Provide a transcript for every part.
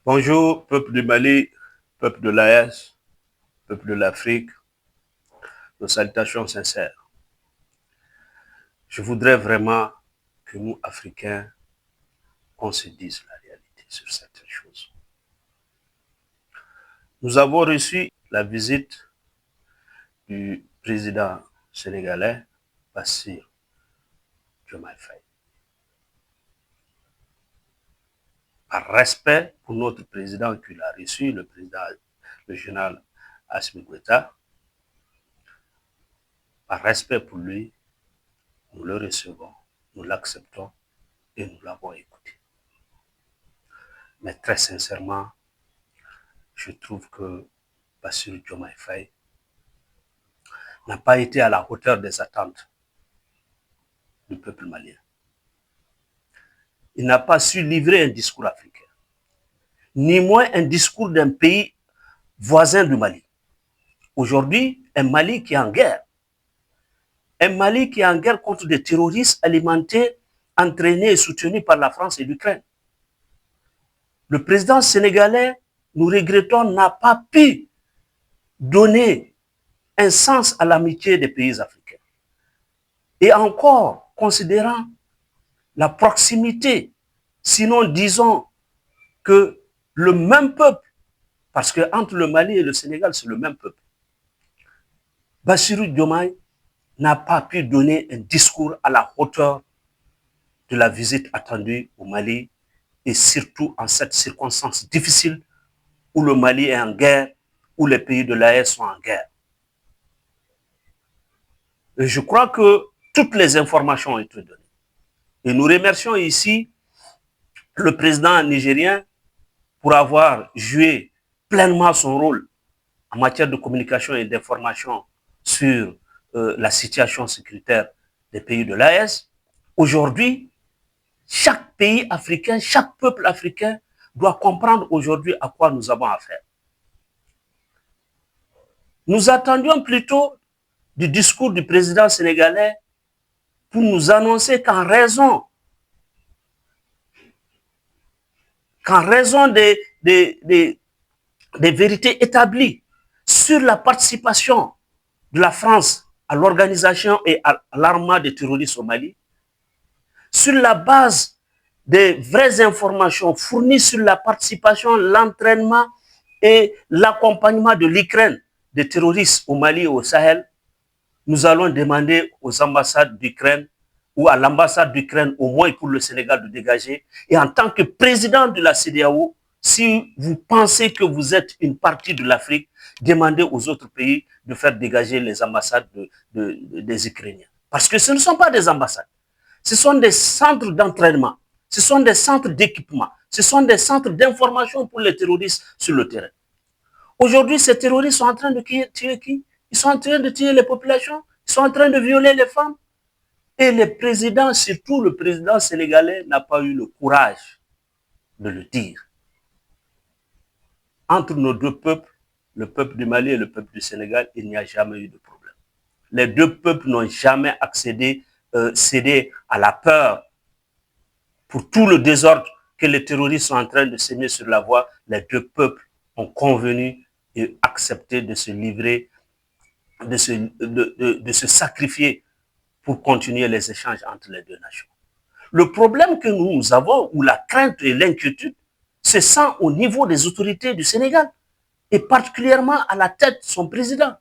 Bonjour, peuple du Mali, peuple de l'AS, peuple de l'Afrique, nos salutations sincères. Je voudrais vraiment que nous, Africains, qu'on se dise la réalité sur certaines choses. Nous avons reçu la visite du président sénégalais, Bassirou Diomaye Faye. Par respect pour notre président qui l'a reçu, le général Assimi Goïta, par respect pour lui, nous le recevons, nous l'acceptons et nous l'avons écouté. Mais très sincèrement, je trouve que Bassirou Diomaye Faye n'a pas été à la hauteur des attentes du peuple malien. Il n'a pas su livrer un discours africain, ni moins un discours d'un pays voisin du Mali. Aujourd'hui, un Mali qui est en guerre. Un Mali qui est en guerre contre des terroristes alimentés, entraînés et soutenus par la France et l'Ukraine. Le président sénégalais, nous regrettons, n'a pas pu donner un sens à l'amitié des pays africains. Et encore, considérant la proximité, sinon disons que le même peuple, parce que entre le Mali et le Sénégal, c'est le même peuple, Bassirou Diomaye n'a pas pu donner un discours à la hauteur de la visite attendue au Mali, et surtout en cette circonstance difficile où le Mali est en guerre, où les pays de l'AES sont en guerre. Et je crois que toutes les informations ont été données. Et nous remercions ici le président nigérien pour avoir joué pleinement son rôle en matière de communication et d'information sur la situation sécuritaire des pays de l'AES. Aujourd'hui, chaque pays africain, chaque peuple africain doit comprendre aujourd'hui à quoi nous avons affaire. Nous attendions plutôt du discours du président sénégalais pour nous annoncer qu'en raison des vérités établies sur la participation de la France à l'organisation et à l'armement des terroristes au Mali, sur la base des vraies informations fournies sur la participation, l'entraînement et l'accompagnement de l'Ukraine des terroristes au Mali et au Sahel, nous allons demander aux ambassades d'Ukraine ou à l'ambassade d'Ukraine, au moins pour le Sénégal, de dégager. Et en tant que président de la CEDEAO, si vous pensez que vous êtes une partie de l'Afrique, demandez aux autres pays de faire dégager les ambassades des Ukrainiens. Parce que ce ne sont pas des ambassades. Ce sont des centres d'entraînement. Ce sont des centres d'équipement. Ce sont des centres d'information pour les terroristes sur le terrain. Aujourd'hui, ces terroristes sont en train de tuer qui? Ils sont en train de tuer les populations. Ils sont en train de violer les femmes. Et le président, surtout le président sénégalais, n'a pas eu le courage de le dire. Entre nos deux peuples, le peuple du Mali et le peuple du Sénégal, il n'y a jamais eu de problème. Les deux peuples n'ont jamais cédé à la peur pour tout le désordre que les terroristes sont en train de semer sur la voie. Les deux peuples ont convenu et accepté de se livrer, de se sacrifier pour continuer les échanges entre les deux nations. Le problème que nous avons, ou la crainte et l'inquiétude, se sent au niveau des autorités du Sénégal, et particulièrement à la tête de son président.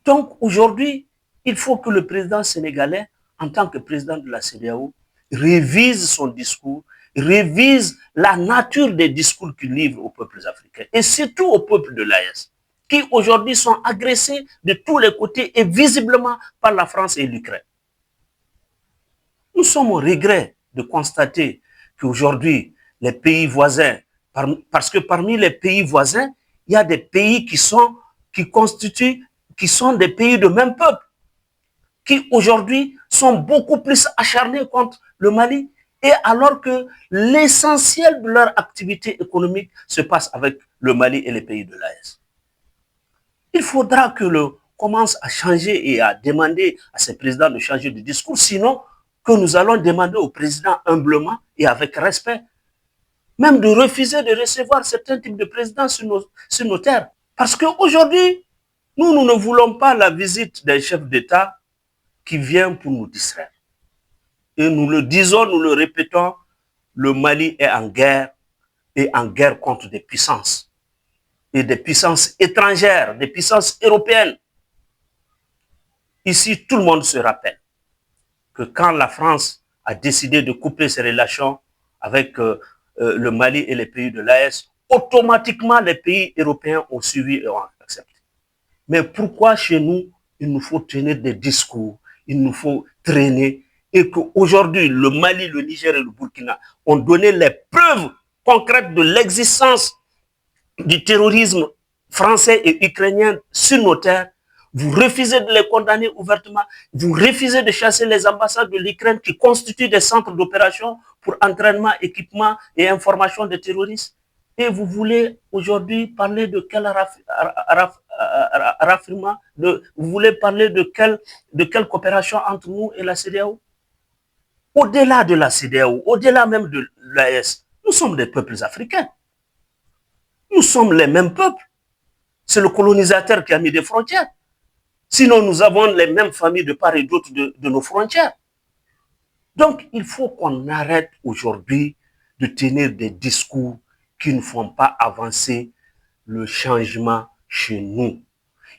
Donc aujourd'hui, il faut que le président sénégalais, en tant que président de la CEDEAO, révise son discours, révise la nature des discours qu'il livre aux peuples africains, et surtout aux peuples de l'AES, qui aujourd'hui sont agressés de tous les côtés et visiblement par la France et l'Ukraine. Nous sommes au regret de constater qu'aujourd'hui, les pays voisins, parce que parmi les pays voisins, il y a des pays qui sont des pays de même peuple, qui aujourd'hui sont beaucoup plus acharnés contre le Mali, et alors que l'essentiel de leur activité économique se passe avec le Mali et les pays de l'AES. Il faudra que l'on commence à changer et à demander à ces présidents de changer de discours, sinon que nous allons demander au président humblement et avec respect même de refuser de recevoir certains types de présidents sur nos terres. Parce qu'aujourd'hui, nous ne voulons pas la visite d'un chef d'État qui vient pour nous distraire. Et nous le disons, nous le répétons, le Mali est en guerre et en guerre contre des puissances. Et des puissances étrangères, des puissances européennes. Ici, tout le monde se rappelle que quand la France a décidé de couper ses relations avec le Mali et les pays de l'AES, automatiquement les pays européens ont suivi et ont accepté. Mais pourquoi chez nous, il nous faut tenir des discours, il nous faut traîner, et qu'aujourd'hui, le Mali, le Niger et le Burkina ont donné les preuves concrètes de l'existence du terrorisme français et ukrainien sur nos terres, vous refusez de les condamner ouvertement, vous refusez de chasser les ambassades de l'Ukraine qui constituent des centres d'opération pour entraînement, équipement et information des terroristes. Et vous voulez aujourd'hui parler de quel raffirmement, vous voulez parler de quelle coopération entre nous et la CEDEAO? Au-delà de la CEDEAO, au-delà même de l'AES, nous sommes des peuples africains. Nous sommes les mêmes peuples. C'est le colonisateur qui a mis des frontières. Sinon, nous avons les mêmes familles de part et d'autre de nos frontières. Donc, il faut qu'on arrête aujourd'hui de tenir des discours qui ne font pas avancer le changement chez nous.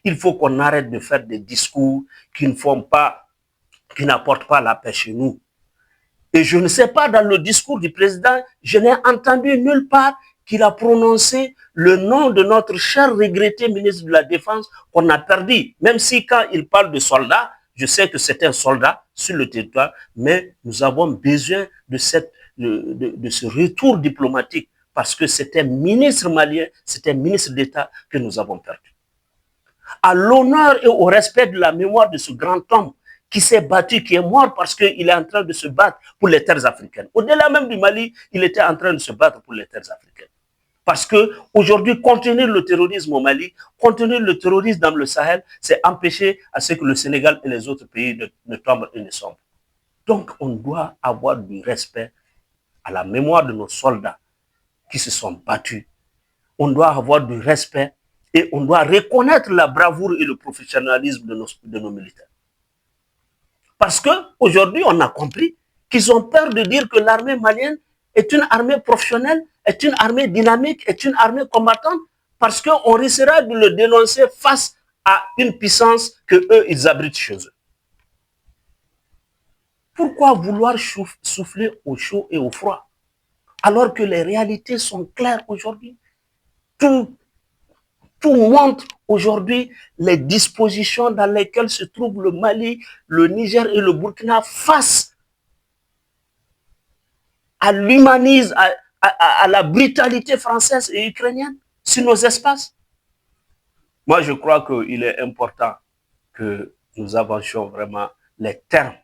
Il faut qu'on arrête de faire des discours qui n'apportent pas la paix chez nous. Et je ne sais pas, dans le discours du président, je n'ai entendu nulle part qu'il a prononcé le nom de notre cher regretté ministre de la Défense qu'on a perdu. Même si quand il parle de soldats, je sais que c'est un soldat sur le territoire, mais nous avons besoin de ce retour diplomatique parce que c'est un ministre malien, c'est un ministre d'État que nous avons perdu. À l'honneur et au respect de la mémoire de ce grand homme qui s'est battu, qui est mort parce qu'il est en train de se battre pour les terres africaines. Au-delà même du Mali, il était en train de se battre pour les terres africaines. Parce qu'aujourd'hui, contenir le terrorisme au Mali, contenir le terrorisme dans le Sahel, c'est empêcher à ce que le Sénégal et les autres pays ne tombent et ne sombrent. Donc, on doit avoir du respect à la mémoire de nos soldats qui se sont battus. On doit avoir du respect et on doit reconnaître la bravoure et le professionnalisme de nos militaires. Parce qu'aujourd'hui, on a compris qu'ils ont peur de dire que l'armée malienne est une armée professionnelle, est une armée dynamique, est une armée combattante, parce qu'on risquera de le dénoncer face à une puissance qu'eux, ils abritent chez eux. Pourquoi vouloir souffler au chaud et au froid, alors que les réalités sont claires aujourd'hui? Tout montre aujourd'hui les dispositions dans lesquelles se trouvent le Mali, le Niger et le Burkina face à l'humanisme, à la brutalité française et ukrainienne sur nos espaces. Moi, je crois qu'il est important que nous avancions vraiment les termes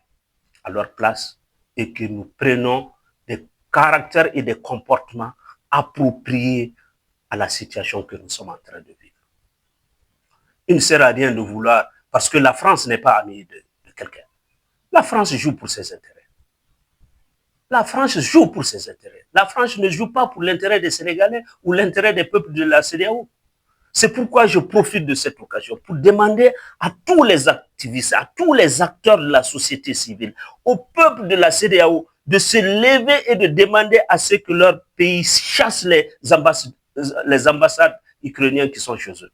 à leur place et que nous prenions des caractères et des comportements appropriés à la situation que nous sommes en train de vivre. Il ne sert à rien de vouloir, parce que la France n'est pas amie de quelqu'un. La France joue pour ses intérêts. La France joue pour ses intérêts. La France ne joue pas pour l'intérêt des Sénégalais ou l'intérêt des peuples de la CEDEAO. C'est pourquoi je profite de cette occasion pour demander à tous les activistes, à tous les acteurs de la société civile, au peuple de la CEDEAO de se lever et de demander à ce que leur pays chasse les ambassades ukrainiennes qui sont chez eux.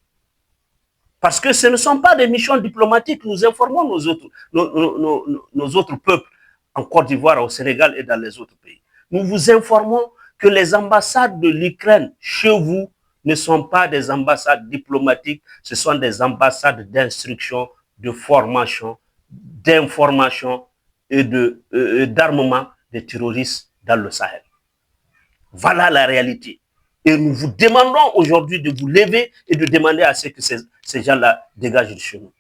Parce que ce ne sont pas des missions diplomatiques. Nous informons nos autres peuples en Côte d'Ivoire, au Sénégal et dans les autres pays. Nous vous informons que les ambassades de l'Ukraine chez vous ne sont pas des ambassades diplomatiques, ce sont des ambassades d'instruction, de formation, d'information et d'armement des terroristes dans le Sahel. Voilà la réalité. Et nous vous demandons aujourd'hui de vous lever et de demander à ce que ces gens-là dégagent de chez nous.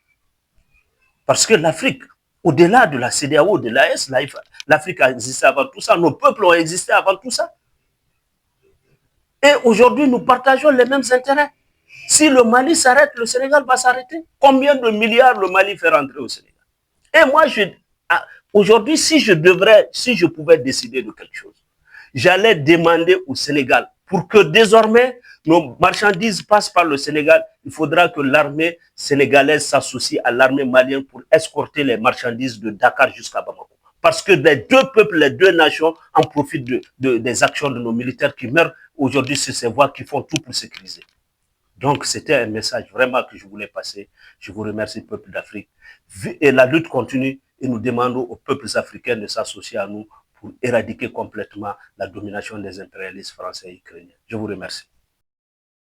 Parce que l'Afrique, au-delà de la CEDEAO, de l'AES, l'Afrique a existé avant tout ça, nos peuples ont existé avant tout ça. Et aujourd'hui, nous partageons les mêmes intérêts. Si le Mali s'arrête, le Sénégal va s'arrêter. Combien de milliards le Mali fait rentrer au Sénégal? Et moi, aujourd'hui, si je pouvais décider de quelque chose, j'allais demander au Sénégal pour que désormais nos marchandises passent par le Sénégal, il faudra que l'armée sénégalaise s'associe à l'armée malienne pour escorter les marchandises de Dakar jusqu'à Bamako. Parce que les deux peuples, les deux nations en profitent des actions de nos militaires qui meurent aujourd'hui sur ces voies, qui font tout pour sécuriser. Donc, c'était un message vraiment que je voulais passer. Je vous remercie, peuple d'Afrique. Et la lutte continue et nous demandons aux peuples africains de s'associer à nous pour éradiquer complètement la domination des impérialistes français et ukrainiens. Je vous remercie.